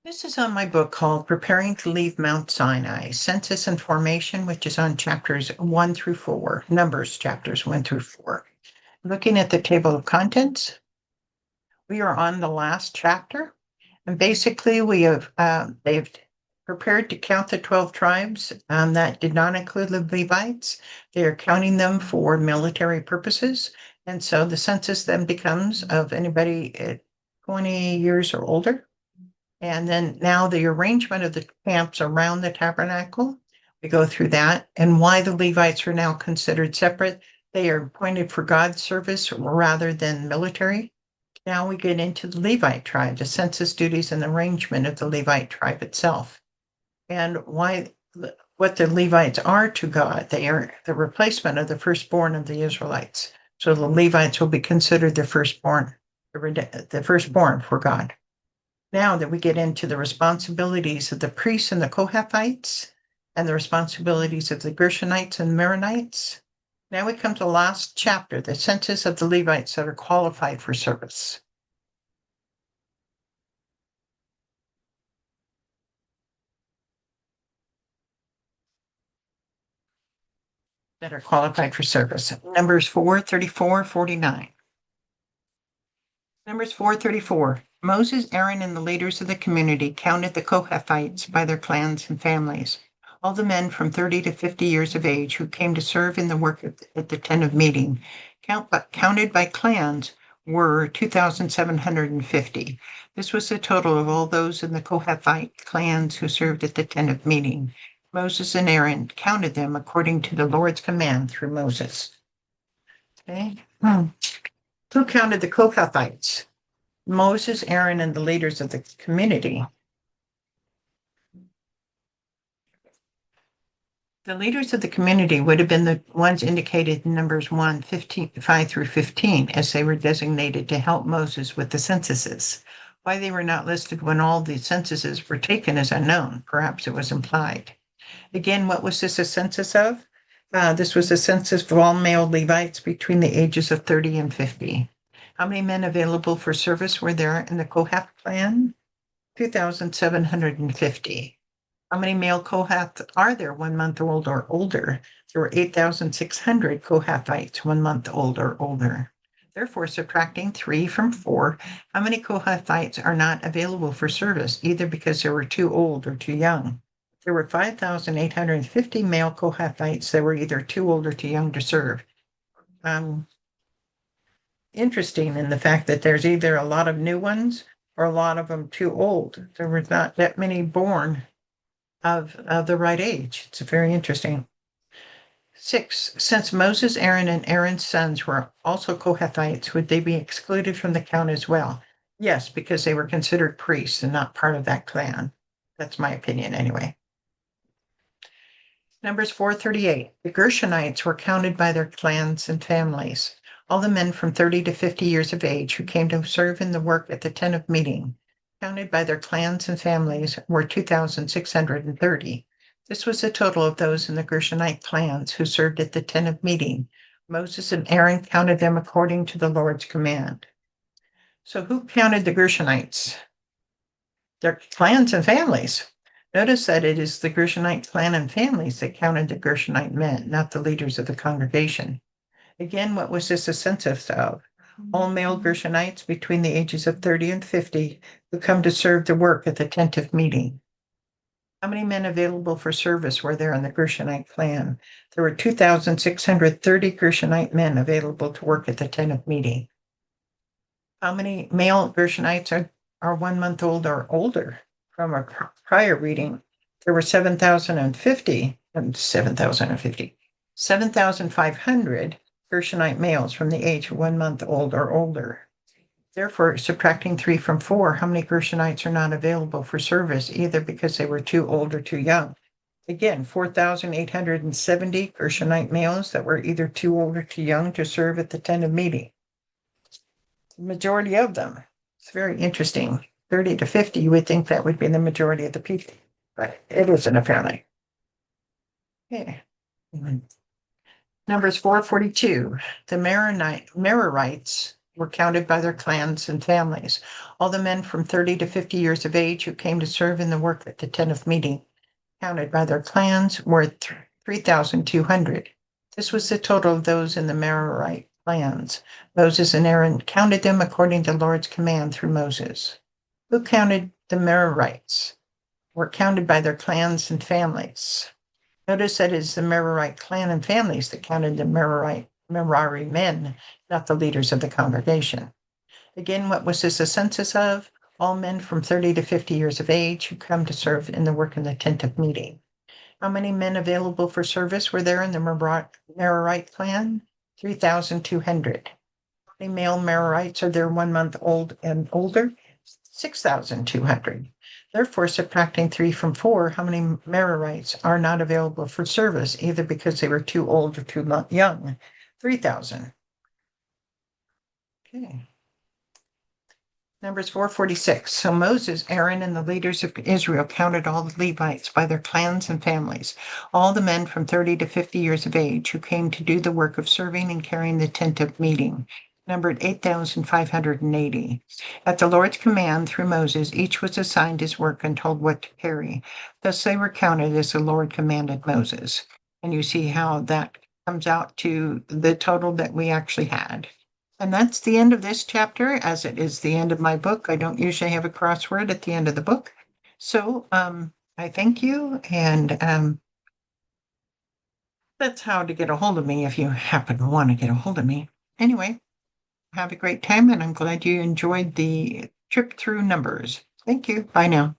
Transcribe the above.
This is on my book called Preparing to Leave Mount Sinai, Census and Formation, which is on chapters 1 through 4, Numbers chapters 1 through 4. Looking at the table of contents, we are on the last chapter, and basically they've prepared to count the 12 tribes. That did not include the Levites. They are counting them for military purposes, and so the census then becomes of anybody at 20 years or older. And then now the arrangement of the camps around the tabernacle, we go through that and why the Levites are now considered separate. They are appointed for God's service rather than military. Now we get into the Levite tribe, the census duties and the arrangement of the Levite tribe itself. And what the Levites are to God. They are the replacement of the firstborn of the Israelites. So the Levites will be considered the firstborn for God. Now that we get into the responsibilities of the priests and the Kohathites and the responsibilities of the Gershonites and Merarites, now we come to the last chapter, the census of the Levites that are qualified for service. Numbers 4:34, 49. Numbers 4:34. Moses, Aaron, and the leaders of the community counted the Kohathites by their clans and families. All the men from 30 to 50 years of age who came to serve in the work at the tent of meeting, counted by clans, were 2,750. This was the total of all those in the Kohathite clans who served at the tent of meeting. Moses and Aaron counted them according to the Lord's command through Moses. Okay. Who counted the Kohathites? Moses, Aaron, and the leaders of the community. The leaders of the community would have been the ones indicated in Numbers 5 through 15, as they were designated to help Moses with the censuses. Why they were not listed when all the censuses were taken is unknown. Perhaps it was implied. Again, what was this a census of? This was a census of all male Levites between the ages of 30 and 50. How many men available for service were there in the Kohath clan? 2,750. How many male Kohath are there 1 month old or older? There were 8,600 Kohathites 1 month old or older. Therefore, subtracting 3 from 4, how many Kohathites are not available for service, either because they were too old or too young? There were 5,850 male Kohathites that were either too old or too young to serve. Interesting in the fact that there's either a lot of new ones or a lot of them too old. There were not that many born of the right age. It's very interesting. 6, since Moses, Aaron, and Aaron's sons were also Kohathites, would they be excluded from the count as well? Yes, because they were considered priests and not part of that clan. That's my opinion anyway. Numbers 4:38. The Gershonites were counted by their clans and families. All the men from 30 to 50 years of age who came to serve in the work at the tent of meeting, counted by their clans and families, were 2,630. This was the total of those in the Gershonite clans who served at the tent of meeting. Moses and Aaron counted them according to the Lord's command. So who counted the Gershonites? Their clans and families. Notice that it is the Gershonite clan and families that counted the Gershonite men, not the leaders of the congregation. Again, what was this a census of? All male Gershonites between the ages of 30 and 50 who come to serve the work at the tent of meeting. How many men available for service were there in the Gershonite clan? There were 2,630 Gershonite men available to work at the tent of meeting. How many male Gershonites are 1 month old or older? From a prior reading, there were 7,500 Gershonite males from the age of 1 month old or older. Therefore, subtracting 3 from 4, how many Gershonites are not available for service, either because they were too old or too young? Again, 4,870 Gershonite males that were either too old or too young to serve at the tent of meeting. The majority of them. It's very interesting. 30 to 50, you would think that would be the majority of the people, but it isn't apparently. Okay. Numbers 4:42. The Merarites were counted by their clans and families. All the men from 30 to 50 years of age who came to serve in the work at the tent of meeting, counted by their clans, were 3,200. This was the total of those in the Merarite clans. Moses and Aaron counted them according to the Lord's command through Moses. Who counted the Merarites? Were counted by their clans and families. Notice that it's the Merarite clan and families that counted the Merari men, not the leaders of the congregation. Again, what was this a census of? All men from 30 to 50 years of age who come to serve in the work in the tent of meeting. How many men available for service were there in the Merarite clan? 3,200. How many male Merarites are there 1 month old and older? 6,200. Therefore, subtracting 3 from 4, how many Merarites are not available for service, either because they were too old or too young? 3,000. Okay. Numbers 446. So Moses, Aaron, and the leaders of Israel counted all the Levites by their clans and families, all the men from 30 to 50 years of age who came to do the work of serving and carrying the tent of meeting, numbered 8,580. At the Lord's command through Moses, each was assigned his work and told what to carry. Thus they were counted as the Lord commanded Moses. And you see how that comes out to the total that we actually had. And that's the end of this chapter, as it is the end of my book. I don't usually have a crossword at the end of the book. So I thank you, and that's how to get a hold of me if you happen to want to get a hold of me. Anyway, have a great time, and I'm glad you enjoyed the trip through Numbers. Thank you. Bye now.